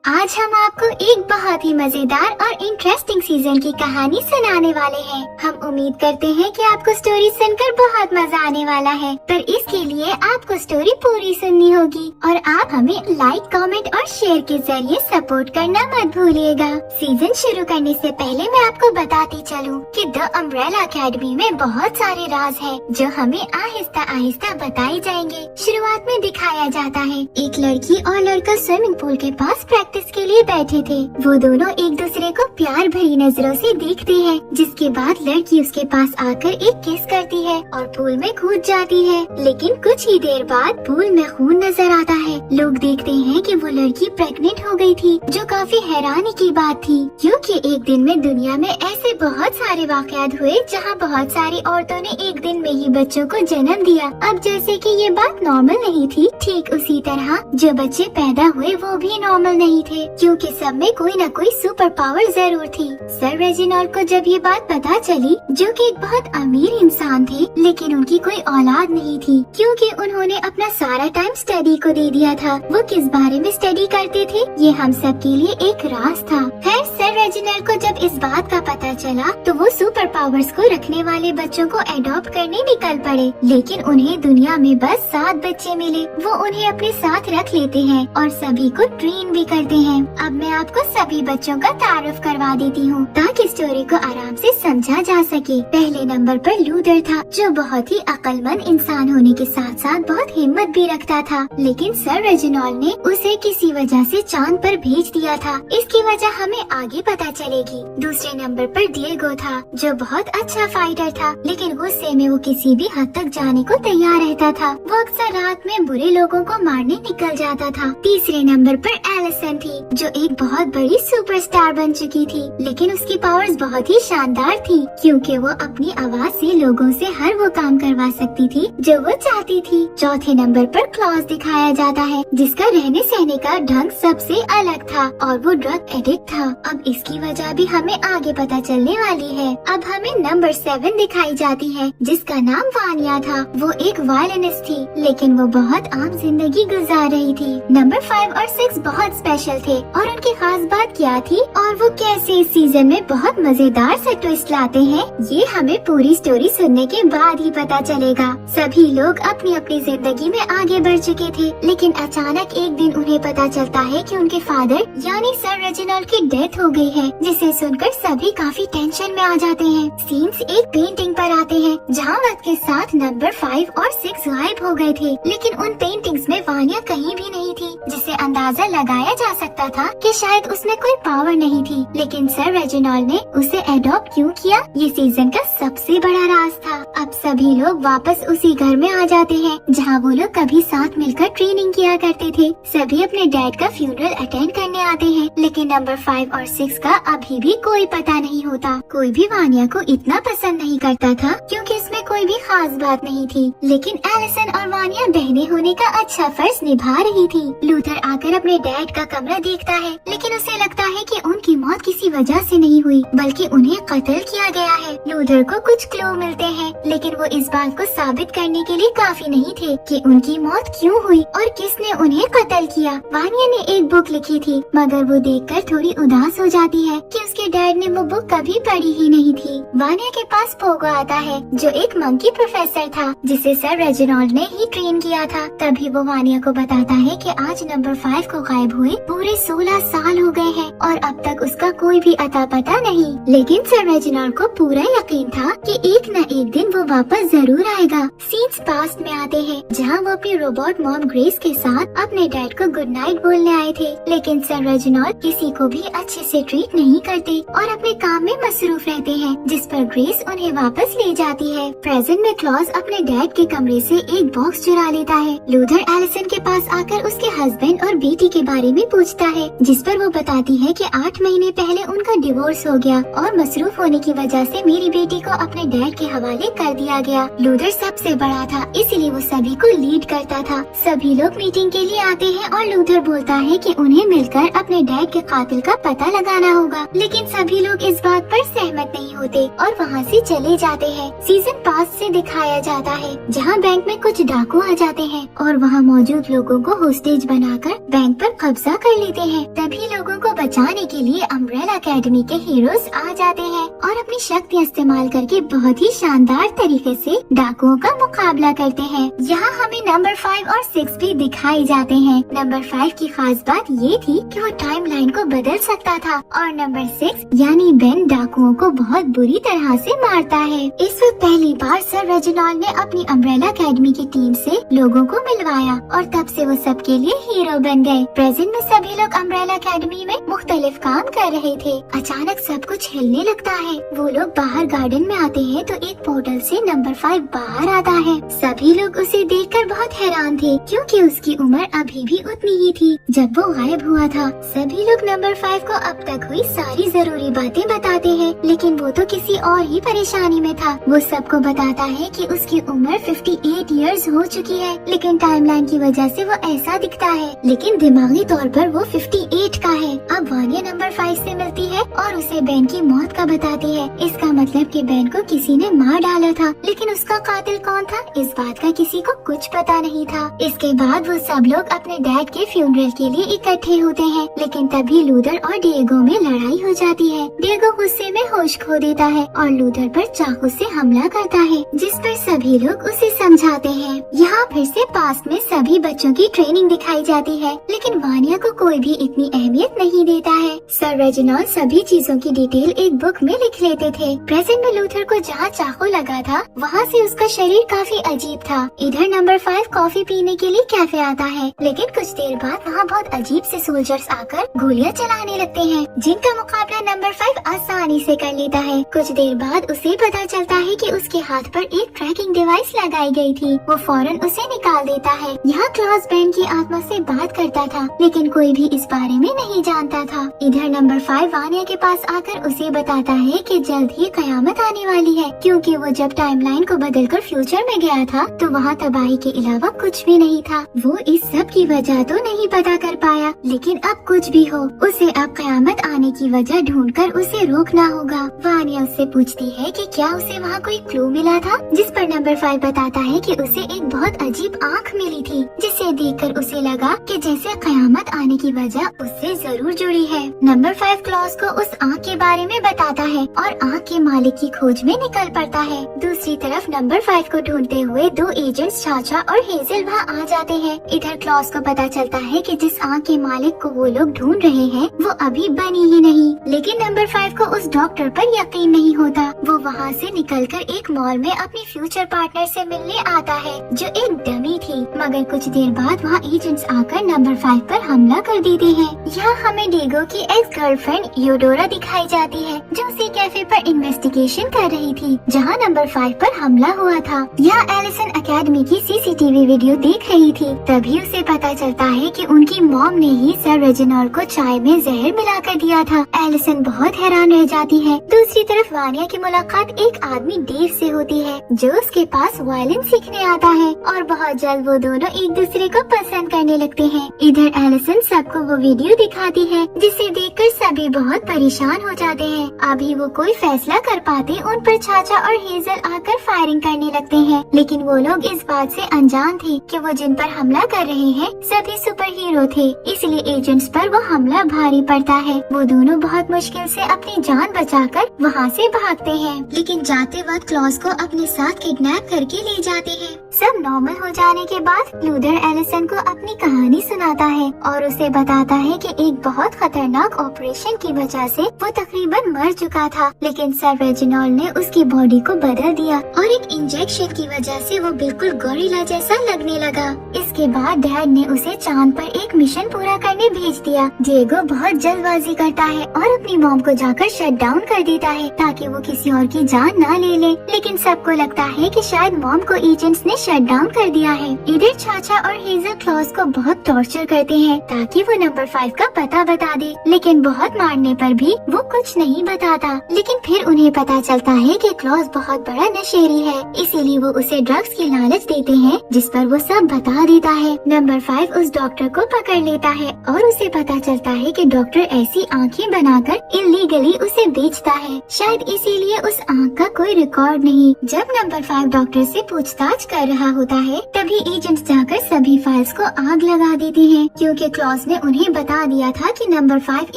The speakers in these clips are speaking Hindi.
आज हम आपको एक बहुत ही मजेदार और इंटरेस्टिंग सीजन की कहानी सुनाने वाले हैं। हम उम्मीद करते हैं कि आपको स्टोरी सुनकर बहुत मजा आने वाला है, पर इसके लिए आपको स्टोरी पूरी सुननी होगी और आप हमें लाइक, कमेंट और शेयर के जरिए सपोर्ट करना मत भूलिएगा। सीजन शुरू करने से पहले मैं आपको बताती चलूं कि द अम्ब्रेला अकेडमी में बहुत सारे राज हैं जो हमें आहिस्ता आहिस्ता बताए जाएंगे। शुरुआत में दिखाया जाता है एक लड़की और लड़का स्विमिंग पूल के पास प्रैक्टिस के लिए बैठे थे। वो दोनों एक दूसरे को प्यार भरी नजरों से देखते हैं, जिसके बाद लड़की उसके पास आकर एक किस करती है और पूल में कूद जाती है। लेकिन कुछ ही देर बाद पूल में खून नजर आता है। लोग देखते हैं कि वो लड़की प्रेग्नेंट हो गई थी, जो काफी हैरानी की बात थी, क्योंकि एक दिन में दुनिया में ऐसे बहुत सारे वाकयात हुए जहाँ बहुत सारी औरतों ने एक दिन में ही बच्चों को जन्म दिया। अब जैसे कि ये बात नॉर्मल नहीं थी, ठीक उसी तरह जो बच्चे पैदा हुए वो भी नॉर्मल नहीं थे, क्योंकि सब में कोई न कोई सुपर पावर जरूर थी। सर रेजिनाल्ड को जब ये बात पता चली, जो कि एक बहुत अमीर इंसान थे, लेकिन उनकी कोई औलाद नहीं थी, क्योंकि उन्होंने अपना सारा टाइम स्टडी को दे दिया था। वो किस बारे में स्टडी करते थे ये हम सब के लिए एक राज था। खैर, सर रेजिनाल्ड को जब इस बात का पता चला तो वो सुपर पावर्स को रखने वाले बच्चों को एडॉप्ट करने निकल पड़े, लेकिन उन्हें दुनिया में बस 7 बच्चे मिले। वो उन्हें अपने साथ रख लेते हैं और सभी को ट्रेन भी करते हैं। अब मैं आपको सभी बच्चों का तारुफ करवा देती हूँ ताकि स्टोरी को आराम से समझा जा सके। पहले नंबर पर लूथर था, जो बहुत ही अक्लमंद इंसान होने के साथ साथ बहुत हिम्मत भी रखता था, लेकिन सर रेजिनाल्ड ने उसे किसी वजह से चांद पर भेज दिया था। इसकी वजह हमें आगे पता चलेगी। दूसरे नंबर पर डिएगो था, जो बहुत अच्छा फाइटर था, लेकिन गुस्से में वो किसी भी हद तक जाने को तैयार रहता था। वो अक्सर रात में बुरे लोगों को मारने निकल जाता था। तीसरे नंबर पर एलिसन थी, जो एक बहुत बड़ी सुपरस्टार बन चुकी थी, लेकिन उसकी पावर्स बहुत ही शानदार थी, क्योंकि वो अपनी आवाज से लोगों से हर वो काम करवा सकती थी जो वो चाहती थी। चौथे नंबर पर क्लॉज दिखाया जाता है, जिसका रहने सहने का ढंग सबसे अलग था और वो ड्रग एडिक्ट था। अब इसकी वजह भी हमें आगे पता चलने वाली है। अब हमें नंबर 7 दिखाई जाती है, जिसका नाम वानिया था। वो एक वायलिनिस्ट थी, लेकिन वो बहुत आम जिंदगी गुजार रही थी। नंबर 5 और 6 बहुत स्पेशल थे और उनकी खास बात क्या थी और वो कैसे इस सीजन में बहुत मजेदार से ट्विस्ट लाते हैं, ये हमें पूरी स्टोरी सुनने के बाद ही पता चलेगा। सभी लोग अपनी अपनी जिंदगी में आगे बढ़ चुके थे, लेकिन अचानक एक दिन उन्हें पता चलता है कि उनके फादर यानी सर रेजिनाल्ड की डेथ हो गई है, जिसे सुनकर सभी काफी टेंशन में आ जाते हैं। सीन्स एक पेंटिंग पर आते हैं, जहाँ वक्त के साथ नंबर 5 और 6 गायब हो गए थे, लेकिन उन पेंटिंग्स में वानिया कहीं भी नहीं थी, जिससे अंदाजा लगाया जा सकता था कि शायद उसमें कोई पावर नहीं थी। लेकिन सर रेजिनाल्ड ने उसे एडॉप्ट क्यों किया, ये सीजन का सबसे बड़ा राज था। अब सभी लोग वापस उसी घर में आ जाते हैं जहाँ वो लोग कभी साथ मिलकर ट्रेनिंग किया करते थे। सभी अपने डैड का फ्यूनरल अटेंड करने आते हैं, लेकिन नंबर 5 और 6 का अभी भी कोई पता नहीं होता। कोई भी वानिया को इतना पसंद नहीं करता था, क्योंकि इसमें कोई भी खास बात नहीं थी, लेकिन एलिसन और वानिया बहने होने का अच्छा फर्ज निभा रही थी। लूथर आकर अपने डैड का कमरा देखता है, लेकिन उसे लगता है कि उनकी मौत किसी वजह से नहीं हुई, बल्कि उन्हें कत्ल किया गया है। लूथर को कुछ क्लू मिलते हैं, लेकिन वो इस बात को साबित करने के लिए काफी नहीं थे कि उनकी मौत क्यों हुई और किसने उन्हें कत्ल किया। वानिया ने एक बुक लिखी थी, मगर वो देखकर थोड़ी उदास हो जाती है कि उसके डैड ने वो बुक कभी पढ़ी ही नहीं थी। वानिया के पास पोगो आता है, जो एक मंकी प्रोफेसर था, जिसे सर रेजिनाल्ड ने ही ट्रेन किया था। तभी वो वानिया को बताता है कि आज नंबर 5 को गायब हुए पूरे 16 साल हो गए हैं और अब तक उसका कोई भी अता पता नहीं। लेकिन सर रेजिनाल्ड को पूरा यकीन था कि एक न एक दिन वो वापस जरूर आएगा। सीन्स पास्ट में आते हैं, जहाँ वो अपनी रोबोट मॉम ग्रेस के साथ अपने डैड को गुड नाइट बोलने आए थे, लेकिन सर रेजिनाल्ड किसी को भी अच्छे से ट्रीट नहीं करते और अपने काम में मसरूफ रहते हैं, जिस पर ग्रेस उन्हें वापस ले जाती है। प्रेजेंट में क्लॉज अपने डैड के कमरे से एक बॉक्स चुरा लेता है। लूथर एलिसन के पास आकर उसके हस्बैंड और बेटी के बारे में पूछता है, जिस पर वो बताती है कि 8 महीने पहले उनका डिवोर्स हो गया और मसरूफ होने की वजह से मेरी बेटी को अपने डैड के हवाले कर दिया गया। लूथर सबसे बड़ा था, इसलिए वो सभी को लीड करता था। सभी लोग मीटिंग के लिए आते हैं और लूथर बोलता है कि उन्हें मिलकर अपने डैड के कातिल का पता लगाना जाना होगा, लेकिन सभी लोग इस बात पर सहमत नहीं होते और वहाँ से चले जाते हैं। सीजन 5 से दिखाया जाता है जहाँ बैंक में कुछ डाकू आ जाते हैं और वहाँ मौजूद लोगों को होस्टेज बनाकर बैंक पर कब्जा कर लेते हैं। तभी लोगों को बचाने के लिए अम्ब्रेला एकेडमी के हीरोज आ जाते हैं और अपनी शक्ति इस्तेमाल करके बहुत ही शानदार तरीके से डाकुओं का मुकाबला करते हैं। यहाँ हमें नंबर 5 और 6 भी दिखाई जाते हैं। नंबर 5 की खास बात ये थी कि वो टाइमलाइन को बदल सकता था और नंबर 6 यानी बेन डाकुओं को बहुत बुरी तरह से मारता है। इस वक्त पहली बार सर रेजिनाल्ड ने अपनी अम्ब्रेला एकेडमी की टीम से लोगों को मिलवाया और तब से वो सबके लिए हीरो बन गए। प्रेजेंट में सभी लोग अम्ब्रेला एकेडमी में मुख्तलिफ काम कर रहे थे। अचानक सब कुछ हिलने लगता है। वो लोग बाहर गार्डन में आते हैं तो एक पोर्टल से नंबर 5 बाहर आता है। सभी लोग उसे देखकर बहुत हैरान थे क्योंकि उसकी उम्र अभी भी उतनी ही थी जब वो गायब हुआ था। सभी लोग नंबर 5 को अब तक हुई सारी जरूरी बातें बताते हैं, लेकिन वो तो किसी और ही परेशानी में था। वो सबको बताता है कि उसकी उम्र 58 इयर्स हो चुकी है, लेकिन टाइमलाइन की वजह से वो ऐसा दिखता है, लेकिन दिमागी तौर पर वो 58 का है। अब वानिया नंबर 5 से मिलती है और उसे बेन की मौत का बताती है। इसका मतलब कि बेन को किसी ने मार डाला था, लेकिन उसका कातिल कौन था इस बात का किसी को कुछ पता नहीं था। इसके बाद वो सब लोग अपने डैड के फ्यूनरल के लिए इकट्ठे होते हैं, लेकिन तभी लूथर और डिएगो में लड़ाई हो जाती है। डिएगो गुस्से में होश खो देता है और लूथर पर चाकू से हमला करता है, जिस पर सभी लोग उसे समझाते हैं। यहाँ फिर से पास में सभी बच्चों की ट्रेनिंग दिखाई जाती है, लेकिन वानिया को कोई भी इतनी अहमियत नहीं देता है। सर रेजिनाल्ड सभी चीजों की डिटेल एक बुक में लिख लेते थे। प्रेजेंट में लूथर को जहाँ चाकू लगा था वहाँ से उसका शरीर काफी अजीब था। इधर नंबर 5 कॉफी पीने के लिए कैफे आता है, लेकिन कुछ देर बाद वहाँ बहुत अजीब से सोल्जर्स आकर गोलियां चलाने लगते हैं, जिनका मुकाबला नंबर 5 आसानी से कर लेता है। कुछ देर बाद उसे पता चलता है कि उसके हाथ पर एक ट्रैकिंग डिवाइस लगाई गई थी। वो फौरन उसे निकाल देता है। यहाँ क्लॉस बेन की आत्मा से बात करता था, लेकिन कोई भी इस बारे में नहीं जानता था। इधर नंबर 5 वानिया के पास आकर उसे बताता है कि जल्द ही कयामत आने वाली है, क्योंकि वो जब टाइमलाइन को बदलकर फ्यूचर में गया था तो वहाँ तबाही के अलावा कुछ भी नहीं था। वो इस सब की वजह तो नहीं पता कर पाया, लेकिन अब कुछ भी हो उसे अब कयामत आने की वजह ढूंढकर उसे रोकना होगा। वानिया उससे पूछती है कि क्या उसे वहाँ कोई क्लू मिला था, जिस पर नंबर 5 बताता है कि उसे एक बहुत अजीब आँख मिली थी, जिसे देखकर उसे लगा कि जैसे कयामत आने की वजह उससे जरूर जुड़ी है। नंबर 5 क्लॉस को उस आँख के बारे में बताता है और आँख के मालिक की खोज में निकल पड़ता है। दूसरी तरफ नंबर 5 को ढूंढते हुए 2 एजेंट्स चाचा और हेजल वहाँ आ जाते हैं। इधर क्लॉस को पता चलता है कि जिस आँख के मालिक को वो लोग ढूंढ रहे हैं वो अभी बनी ही नहीं, लेकिन नंबर 5 को उस डॉक्टर पर यकीन नहीं होता। वो वहाँ से निकलकर एक मॉल में अपनी फ्यूचर पार्टनर से मिलने आता है, जो एक डमी थी, मगर कुछ देर बाद वहाँ एजेंट्स आकर नंबर 5 पर हमला कर देते हैं। यहाँ हमें डिएगो की एक्स गर्लफ्रेंड यूडोरा दिखाई जाती है, जो उसी कैफे पर इन्वेस्टिगेशन कर रही थी जहाँ नंबर 5 पर हमला हुआ था। यहाँ एलिसन एकेडमी की सीसीटीवी वीडियो देख रही थी, तभी उसे पता चलता है कि उनकी मॉम ने ही सर रेजिनाल्ड को चाय में जहर मिलाकर दिया था। एलिसन बहुत हैरान रह जाती है। दूसरी तरफ वानिया की मुलाकात एक आदमी डेव से होती है, जो उसके पास वायलिन सीखने आता है और बहुत जल्द वो दोनों एक दूसरे को पसंद करने लगते हैं। इधर एलिसन सबको वो वीडियो दिखाती है, जिसे देखकर सभी बहुत परेशान हो जाते हैं। अभी वो कोई फैसला कर पाते उन पर चाचा और हेजल आकर फायरिंग करने लगते हैं, लेकिन वो लोग इस बात से अनजान थे कि वो जिन पर हमला कर रहे हैं सभी सुपर हीरो थे, इसलिए एजेंट्स पर वो हमला भारी पड़ता है। वो दोनों बहुत मुश्किल से अपनी जान बचाकर वहाँ से भागते हैं, लेकिन जाते वक्त क्लॉस को अपने साथ किडनैप करके ले जाते हैं। सब नॉर्मल हो जाने के बाद लूथर एलिसन को अपनी कहानी सुनाता है और उसे बताता है कि एक बहुत खतरनाक ऑपरेशन की वजह से वो तकरीबन मर चुका था, लेकिन सर रेजिनाल्ड ने उसकी बॉडी को बदल दिया और एक इंजेक्शन की वजह से वो बिल्कुल गोरिल्ला जैसा लगने लगा। इसके बाद डैड ने उसे चांद पर एक मिशन पूरा करने भेज दिया। डिएगो बहुत जल्दबाजी करता है और अपनी मॉम को जाकर शट डाउन कर देता है ताकि वो किसी और की जान ना ले ले, लेकिन सबको लगता है कि शायद मॉम को एजेंट्स ने शट डाउन कर दिया है। इधर चाचा और हेजल क्लॉस को बहुत टॉर्चर करते हैं ताकि वो नंबर 5 का पता बता दे, लेकिन बहुत मारने पर भी वो कुछ नहीं बताता। लेकिन फिर उन्हें पता चलता है कि क्लॉस बहुत बड़ा नशेड़ी है, इसीलिए वो उसे ड्रग्स की लालच देते हैं, जिस पर वो सब बता देता होता है। नंबर 5 उस डॉक्टर को पकड़ लेता है और उसे पता चलता है कि डॉक्टर ऐसी आँखें बनाकर इलीगली उसे बेचता है। शायद इसीलिए उस आँख का कोई रिकॉर्ड नहीं। जब नंबर 5 डॉक्टर से पूछताछ कर रहा होता है तभी एजेंट्स जाकर सभी फाइल्स को आग लगा देते हैं, क्योंकि क्लॉस ने उन्हें बता दिया था कि नंबर 5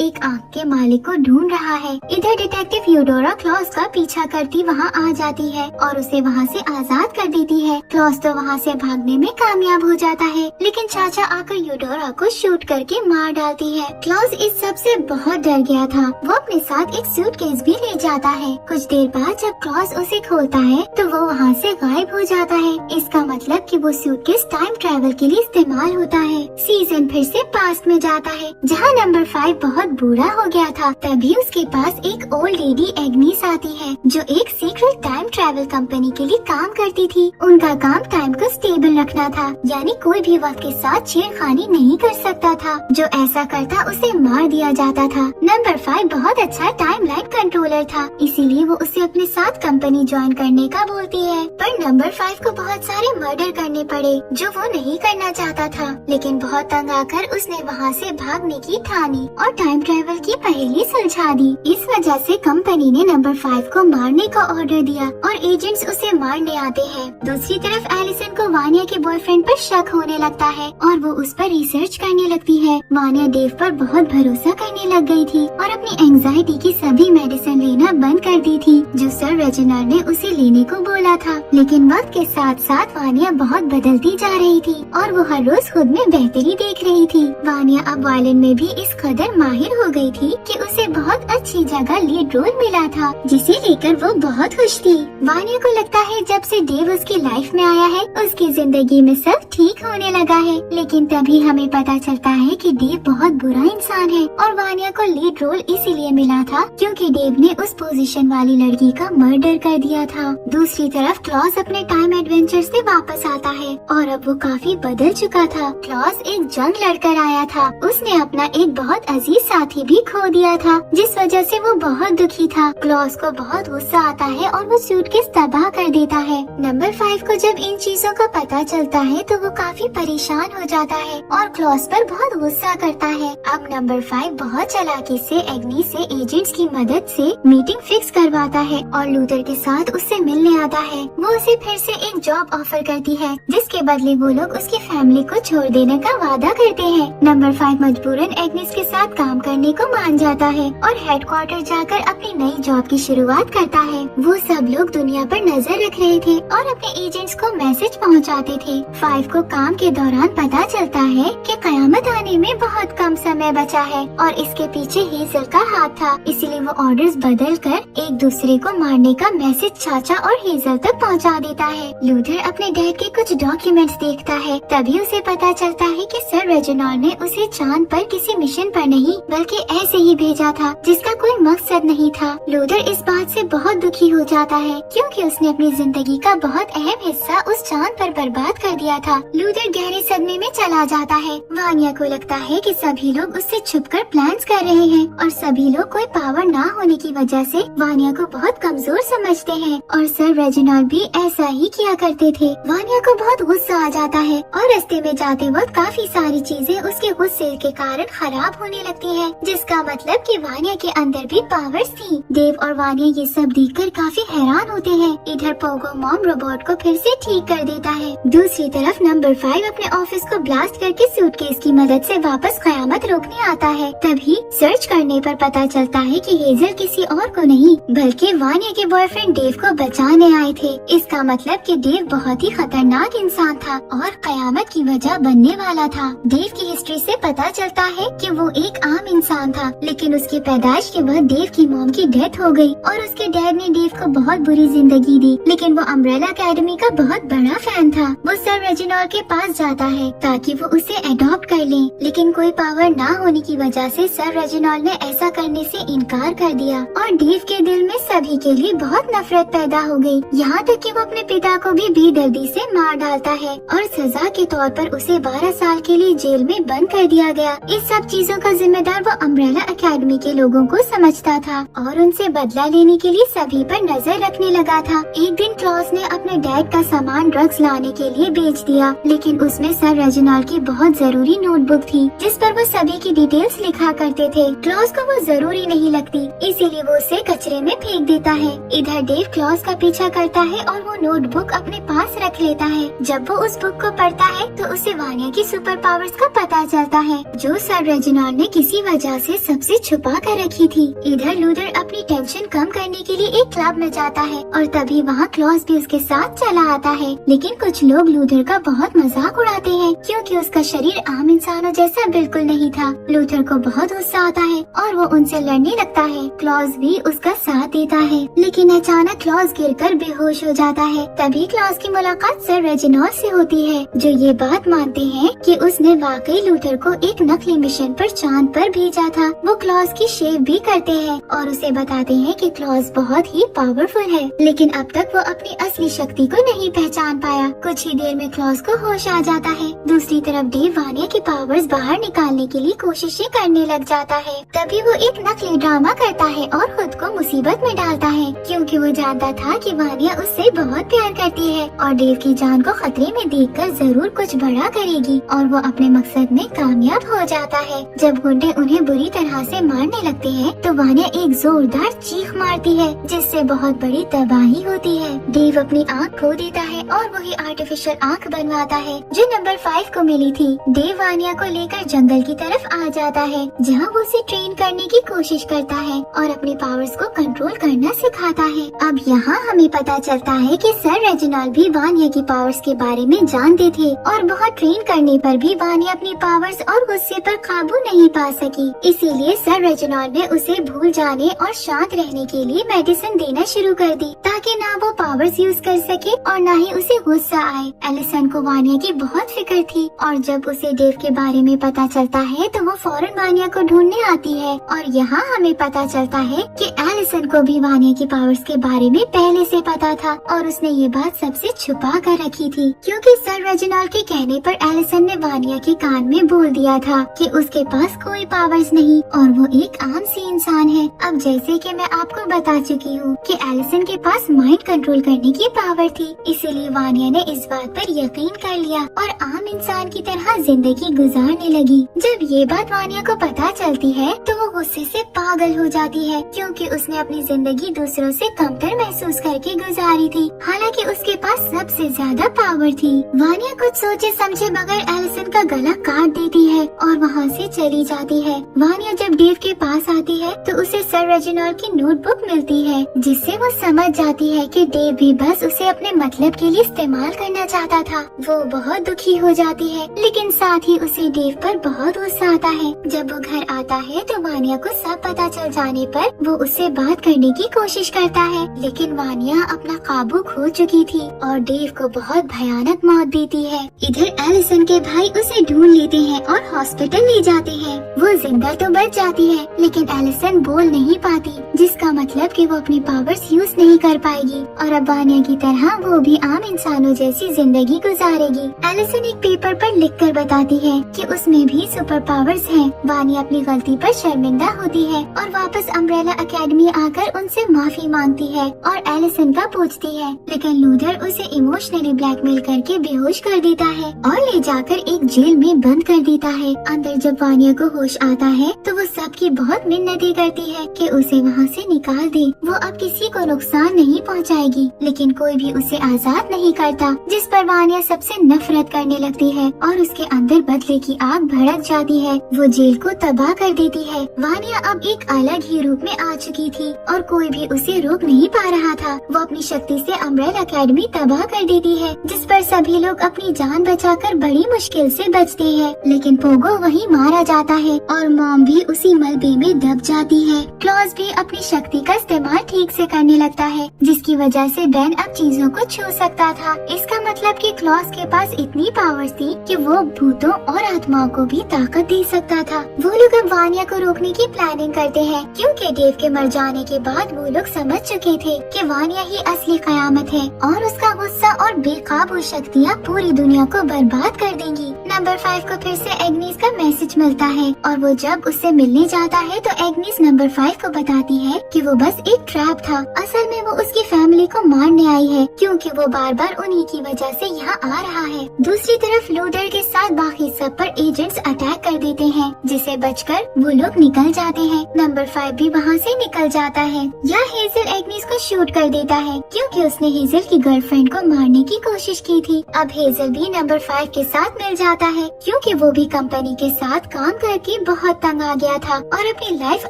एक आँख के मालिक को ढूंढ रहा है। इधर डिटेक्टिव यूडोरा क्लॉस का पीछा करती वहाँ आ जाती है और उसे वहाँ से आजाद कर देती है। क्लॉस तो वहाँ से भागने में कामयाब हो जाता है, लेकिन चाचा आकर यूडोरा को शूट करके मार डालती है। क्लॉस इस सब से बहुत डर गया था। वो अपने साथ एक सूटकेस भी ले जाता है। कुछ देर बाद जब क्लॉस उसे खोलता है तो वो वहाँ से गायब हो जाता है। इसका मतलब कि वो सूटकेस टाइम ट्रैवल के लिए इस्तेमाल होता है। सीजन फिर से पास्ट में जाता है जहाँ नंबर 5 बहुत बुरा हो गया था। तभी उसके पास एक ओल्ड लेडी एग्निस आती है जो एक सीक्रेट टाइम ट्रैवल कंपनी के लिए काम करती थी। उनका काम टाइम को स्टेबल रखना था, यानी कोई भी वक्त के साथ छेड़खानी नहीं कर सकता था। जो ऐसा करता उसे मार दिया जाता था। नंबर 5 बहुत अच्छा टाइम लाइन कंट्रोलर था, इसीलिए वो उसे अपने साथ कंपनी ज्वाइन करने का बोलती है। पर नंबर 5 को बहुत सारे मर्डर करने पड़े जो वो नहीं करना चाहता था, लेकिन बहुत तंग आकर उसने वहाँ से भागने की ठानी और टाइम ट्रैवल की पहेली सुलझा दी। इस वजह से कंपनी ने नंबर 5 को मारने का ऑर्डर दिया और एजेंट्स उसे मारने आते हैं। दूसरी तरफ एलिसन को वानिया के बॉयफ्रेंड पर शक होने लगता है और वो उस पर रिसर्च करने लगती है। वानिया डेव पर बहुत भरोसा करने लग गई थी और अपनी एंजाइटी की सभी मेडिसिन लेना बंद कर दी थी जो सर रेजिनाल्ड ने उसे लेने को बोला था। लेकिन वक्त के साथ साथ वानिया बहुत बदलती जा रही थी और वो हर रोज खुद में बेहतरी देख रही थी। वानिया अब वायलिन में भी इस कदर माहिर हो गई थी कि उसे बहुत अच्छी जगह लीड रोल मिला था, जिसे लेकर वो बहुत खुश थी। वानिया को लगता है जब से डेव उसकी लाइफ में आया है उसकी जिंदगी में सब ठीक होने लगा है, लेकिन तभी हमें पता चलता है कि डेव बहुत बुरा इंसान है और वानिया को लीड रोल इसीलिए मिला था क्योंकि डेव ने उस पोजीशन वाली लड़की का मर्डर कर दिया था। दूसरी तरफ क्लॉस अपने टाइम एडवेंचर से वापस आता है और अब वो काफी बदल चुका था। क्लॉस एक जंग लड़कर आया था। उसने अपना एक बहुत अजीज साथी भी खो दिया था, जिस वजह से वो बहुत दुखी था। क्लॉस को बहुत गुस्सा आता है और वो सूटकेस तबाह कर देता है। नंबर 5 को जब इन चीजों का पता चलता है तो वो काफी परेशान हो जाता है और क्लॉस पर बहुत गुस्सा करता है। अब नंबर 5 बहुत चालाकी से एग्नी से एजेंट्स की मदद से मीटिंग फिक्स करवाता है और लूथर के साथ उससे मिलने आता है। वो उसे फिर से एक जॉब ऑफर करती है जिसके बदले वो लोग उसकी फैमिली को छोड़ देने का वादा करते हैं। नंबर 5 मजबूरन एग्निस के साथ काम करने को मान जाता है और हेडक्वार्टर जाकर अपनी नई जॉब की शुरुआत करता है। वो सब लोग दुनिया पर नजर रख रहे थे और अपने एजेंट्स को मैसेज पहुंचाते थे। 5 को काम के दौरान पता चलता है कि कयामत आने में बहुत कम समय बचा है और इसके पीछे हेजल का हाथ था, इसीलिए वो ऑर्डर्स बदल कर एक दूसरे को मारने का मैसेज चाचा और हेजल तक पहुंचा देता है। लूथर अपने डैड के कुछ डॉक्यूमेंट्स देखता है, तभी उसे पता चलता है कि सर रेजिनाल्ड ने उसे चांद पर किसी मिशन पर नहीं बल्कि ऐसे ही भेजा था जिसका कोई मकसद नहीं था। लूथर इस बात से बहुत दुखी हो जाता है क्योंकि उसने अपनी जिंदगी का बहुत अहम हिस्सा उस चांद पर बर्बाद कर दिया था। लूथर गहरे सदमे में चला जाता है। वानिया को लगता है कि सभी लोग उससे छुपकर प्लान्स कर रहे हैं और सभी लोग कोई पावर ना होने की वजह से वानिया को बहुत कमजोर समझते हैं और सर रेजिनाल्ड भी ऐसा ही किया करते थे। वानिया को बहुत गुस्सा आ जाता है और रास्ते में जाते वक्त काफी सारी चीजें उसके गुस्से के कारण खराब होने लगती हैं, जिसका मतलब कि वानिया के अंदर भी पावर्स थी। देव और वानिया ये सब देखकर काफी हैरान होते हैं। इधर पोगो मॉम रोबोट को फिर से ठीक कर देता है। दूसरी तरफ नंबर 5 अपने ऑफिस को ब्लास्ट करके सूटकेस की मदद से वापस कयामत रोकने आता है। तभी सर्च करने पर पता चलता है कि हेजल किसी और को नहीं बल्कि वानिया के बॉयफ्रेंड डेव को बचाने आए थे। इसका मतलब कि डेव बहुत ही खतरनाक इंसान था और कयामत की वजह बनने वाला था। डेव की हिस्ट्री से पता चलता है कि वो एक आम इंसान था, लेकिन उसकी पैदाइश के बाद डेव की मॉम की डेथ हो गई और उसके डैड ने डेव को बहुत बुरी जिंदगी दी। लेकिन वो अम्ब्रेला एकेडमी का बहुत बड़ा फैन था। वो सर रेजिनाल्ड के पास जाता है ताकि वो उसे अडॉप्ट कर ले, लेकिन कोई पावर ना होने की वजह से सर रेजिनाल्ड ने ऐसा करने से इनकार कर दिया और डेव के दिल में सभी के लिए बहुत नफरत पैदा हो गई। यहाँ तक कि वो अपने पिता को भी बेदर्दी से मार डालता है और सजा के तौर पर उसे 12 साल के लिए जेल में बंद कर दिया गया। इस सब चीजों का जिम्मेदार वो अम्ब्रेला एकेडमी के लोगों को समझता था और उनसे बदला लेने के लिए सभी पर नजर रखने लगा था। एक दिन क्लॉस ने अपने डैड का सामान ड्रग्स लाने के लिए बेच दिया, लेकिन लेकिन उसमें सर रेजिनाल्ड की बहुत जरूरी नोटबुक थी जिस पर वो सभी की डिटेल्स लिखा करते थे। क्लॉज को वो जरूरी नहीं लगती, इसीलिए वो उसे कचरे में फेंक देता है। इधर डेव क्लॉज का पीछा करता है और वो नोटबुक अपने पास रख लेता है। जब वो उस बुक को पढ़ता है तो उसे वानिया की सुपर पावर्स का पता चलता है जो सर रेजिनाल्ड ने किसी वजह से सबसे छुपा कर रखी थी। इधर लूथर अपनी टेंशन कम करने के लिए एक क्लब में जाता है और तभी वहाँ क्लॉज भी उसके साथ चला आता है। लेकिन कुछ लोग लूथर का बहुत मजाक उड़ाते हैं क्योंकि उसका शरीर आम इंसानों जैसा बिल्कुल नहीं था। लूथर को बहुत गुस्सा आता है और वो उनसे लड़ने लगता है। क्लॉज भी उसका साथ देता है, लेकिन अचानक क्लॉज गिरकर बेहोश हो जाता है। तभी क्लॉज की मुलाकात सर रेजिनाल्ड से होती है जो ये बात मानते हैं कि उसने वाकई लूथर को एक नकली मिशन पर चांद पर भेजा था। वो क्लॉज की शेव भी करते हैं और उसे बताते हैं कि क्लॉज बहुत ही पावरफुल है, लेकिन अब तक वो अपनी असली शक्ति को नहीं पहचान पाया। कुछ ही देर में क्लॉज को होश आ जाता है। दूसरी तरफ डेव वानिया की पावर्स बाहर निकालने के लिए कोशिशें करने लग जाता है। तभी वो एक नकली ड्रामा करता है और खुद को मुसीबत में डालता है क्योंकि वो जानता था कि वानिया उससे बहुत प्यार करती है और डेव की जान को खतरे में देखकर जरूर कुछ बड़ा करेगी और वो अपने मकसद में कामयाब हो जाता है। जब गुंडे उन्हें बुरी तरह से मारने लगते हैं तो वानिया एक जोरदार चीख मारती है जिससे बहुत बड़ी तबाही होती है। डेव अपनी आँख खो देता है और वही आर्टिफिशियल आँख बनवाता है जो नंबर 5 को मिली थी। डेव वानिया को लेकर जंगल की तरफ आ जाता है जहाँ वो उसे ट्रेन करने की कोशिश करता है और अपनी पावर्स को कंट्रोल करना सिखाता है। अब यहाँ हमें पता चलता है कि सर रेजिनाल्ड भी वानिया की पावर्स के बारे में जानते थे और बहुत ट्रेन करने पर भी वानिया अपनी पावर्स और गुस्से पर काबू नहीं पा सकी। इसीलिए सर रेजिनाल्ड ने उसे भूल जाने और शांत रहने के लिए मेडिसिन देना शुरू कर दी ताकि ना वो पावर्स यूज कर सके और ना ही उसे गुस्सा आए। एलिसन को वानिया की बहुत फिक्र थी और जब उसे डेव के बारे में पता चलता है तो वो फौरन वानिया को ढूंढने आती है और यहाँ हमें पता चलता है कि एलिसन को भी वानिया की पावर्स के बारे में पहले से पता था और उसने ये बात सबसे छुपा कर रखी थी क्योंकि सर रेजिनाल्ड के कहने पर एलिसन ने वानिया के कान में बोल दिया था कि उसके पास कोई पावर्स नहीं और वो एक आम सी इंसान है। अब जैसे कि मैं आपको बता चुकी हूँ कि एलिसन के पास माइंड कंट्रोल करने की पावर थी, इसीलिए वानिया ने इस बात पर यकीन कर लिया और आम इंसान की तरह जिंदगी गुजारने लगी। जब ये बात वानिया को पता चलती है तो वो गुस्से से पागल हो जाती है क्योंकि उसने अपनी जिंदगी दूसरों से कमतर महसूस करके गुजारी थी, हालांकि उसके पास सबसे ज्यादा पावर थी। वानिया कुछ सोचे समझे बगैर एलिसन का गला काट देती है और वहाँ से चली जाती है। वानिया जब डेव के पास आती है तो उसे सर रेजिनाल्ड की नोटबुक मिलती है जिससे वो समझ जाती है कि डेव भी बस उसे अपने मतलब के लिए इस्तेमाल करना चाहता था। वो बहुत दुखी हो जाती है लेकिन साथ ही उसे डेव पर बहुत गुस्सा आता है। जब वो घर आता है तो वानिया को सब पता चल जाने पर वो उससे बात करने की कोशिश करता है, लेकिन वानिया अपना काबू खो चुकी थी और डेव को बहुत भयानक मौत देती है। इधर एलिसन के भाई उसे ढूंढ लेते हैं और हॉस्पिटल ले जाते हैं। वो जिंदा तो बच जाती है लेकिन एलिसन बोल नहीं पाती, जिसका मतलब कि वो अपनी पावर्स यूज नहीं कर पाएगी और अब वानिया की तरह वो भी आम इंसानों जैसी जिंदगी गुजारेगी। एलिसन एक पेपर पर लिखकर बताती है कि उसमें भी सुपर पावर्स हैं। वानिया अपनी गलती पर शर्मिंदा होती है और वापस अम्ब्रेला एकेडमी आकर उनसे माफी मांगती है और एलिसन का पूछती है, लेकिन लूथर उसे इमोशनली ब्लैकमेल करके बेहोश कर देता है और ले जाकर एक जेल में बंद कर देता है। अंदर जब वानिया को होश आता है तो वो सबकी बहुत मिन्नतें करती है कि उसे वहाँ से निकाल दे। वो अब किसी को नुकसान नहीं पहुँचाएगी, लेकिन कोई भी उसे आजाद नहीं करता, जिस पर वानिया सबसे नफरत करने लगती है और उसके अंदर बदले की आग भड़क जाती है। वो जेल को तबाह कर देती है। वानिया अब एक अलग ही रूप में आ चुकी थी और कोई भी उसे रोक नहीं पा रहा था। वो अपनी शक्ति से अम्ब्रेला एकेडमी तबाह कर देती है, जिस पर सभी लोग अपनी जान बचाकर बड़ी मुश्किल से बचते हैं, लेकिन पोगो वहीं मारा जाता है और मॉम भी उसी मलबे में दब जाती है। क्लॉज भी अपनी शक्ति का इस्तेमाल ठीक से करने लगता है, जिसकी वजह से बेन अब चीजों को छू सकता था। इसका मतलब कि क्लॉज के पास इतनी पावर्स थी कि वो भूतों और आत्माओं को भी ताकत दे सकता था। वो लोग अब वानिया को रोकने की प्लानिंग करते हैं क्योंकि डेव के मर जाने के बाद वो लोग समझ चुके थे कि वानिया ही असली कयामत है और उसका गुस्सा और बेकाबू शक्तियाँ पूरी दुनिया को बर्बाद कर देंगी। नंबर 5 को फिर से एग्निस का मैसेज मिलता है और वो जब उससे मिलने जाता है तो एग्निस नंबर 5 को बताती है कि वो बस एक ट्रैप था। असल में वो उसकी फैमिली को मारने आई है क्योंकि वो बार बार उन्हीं की वजह से यहाँ आ रहा है। दूसरी तरफ लूडर के साथ बाकी सब पर एजेंट्स अटैक कर देते हैं, जिसे बचकर वो लोग निकल जाते हैं। नंबर 5 भी वहाँ से निकल जाता है। यह हेजल एग्निस को शूट कर देता है क्योंकि उसने हेजल की गर्लफ्रेंड को मारने की कोशिश की थी। अब हेजल भी नंबर 5 के साथ मिल जाता है क्योंकि वो भी कंपनी के साथ काम करके बहुत तंग आ गया था और अपनी लाइफ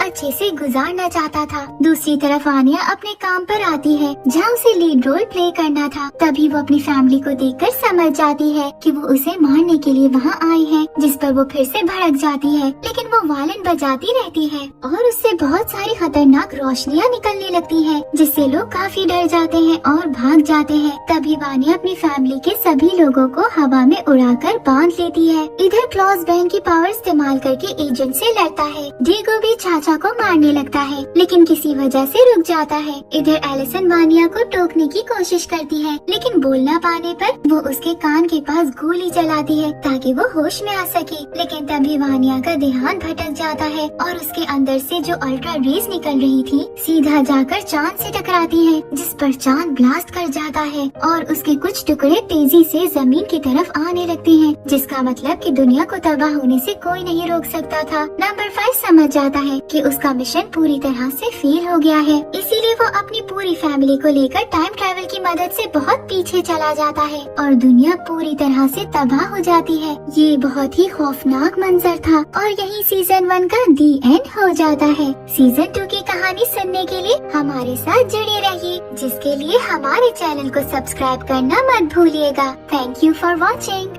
अच्छे से गुजारना चाहता था। दूसरी तरफ आनिया अपने काम पर आती है जहाँ उसे लीड रोल प्ले करना था। तभी वो अपनी फैमिली को देखकर समझ जाती है कि वो उसे मारने के लिए वहाँ आई है, जिस पर वो फिर से भड़क जाती है। लेकिन वो वायलिन बजाती रहती है और उससे बहुत सारी खतरनाक रोशनियाँ निकलने लगती है, जिससे लोग काफी डर जाते हैं और भाग जाते हैं। तभी वानिया अपनी फैमिली के सभी लोगों को हवा में उड़ाकर बांध लेती है। इधर क्लॉज बैंक की पावर इस्तेमाल करके एजेंट से लड़ता है। डिगो भी चाचा को मारने लगता है लेकिन किसी वजह से रुक जाता है। इधर एलिसन वानिया को टोकने की कोशिश करती है लेकिन बोल न पाने पर वो उसके कान के पास गोली चलाती है ताकि वो होश में आ सके। लेकिन तभी वानिया का ध्यान भटक जाता है और उसके अंदर से जो अल्ट्रा रेज निकल रही थी सीधा जाकर चांद से टकराती है, जिस पर चांद ब्लास्ट कर जाता है और उसके कुछ टुकड़े तेजी से जमीन की तरफ आने लगते हैं, जिसका मतलब कि दुनिया को तबाह होने से कोई नहीं रोक सकता था। नंबर 5 समझ जाता है कि उसका मिशन पूरी तरह से फेल हो गया है, इसीलिए वो अपनी पूरी फैमिली को लेकर टाइम ट्रैवल की मदद से बहुत पीछे चला जाता है और दुनिया पूरी तरह से तबाह हो जाती है। ये बहुत ही खौफनाक मंजर था और यही सीजन 1 का दी एंड हो जाता है। सीजन 2 की कहानी सुनने के लिए हमारे साथ जुड़े रहिए, जिसके लिए हमारे चैनल को सब्सक्राइब करना मत भूलिएगा। Thank you for watching.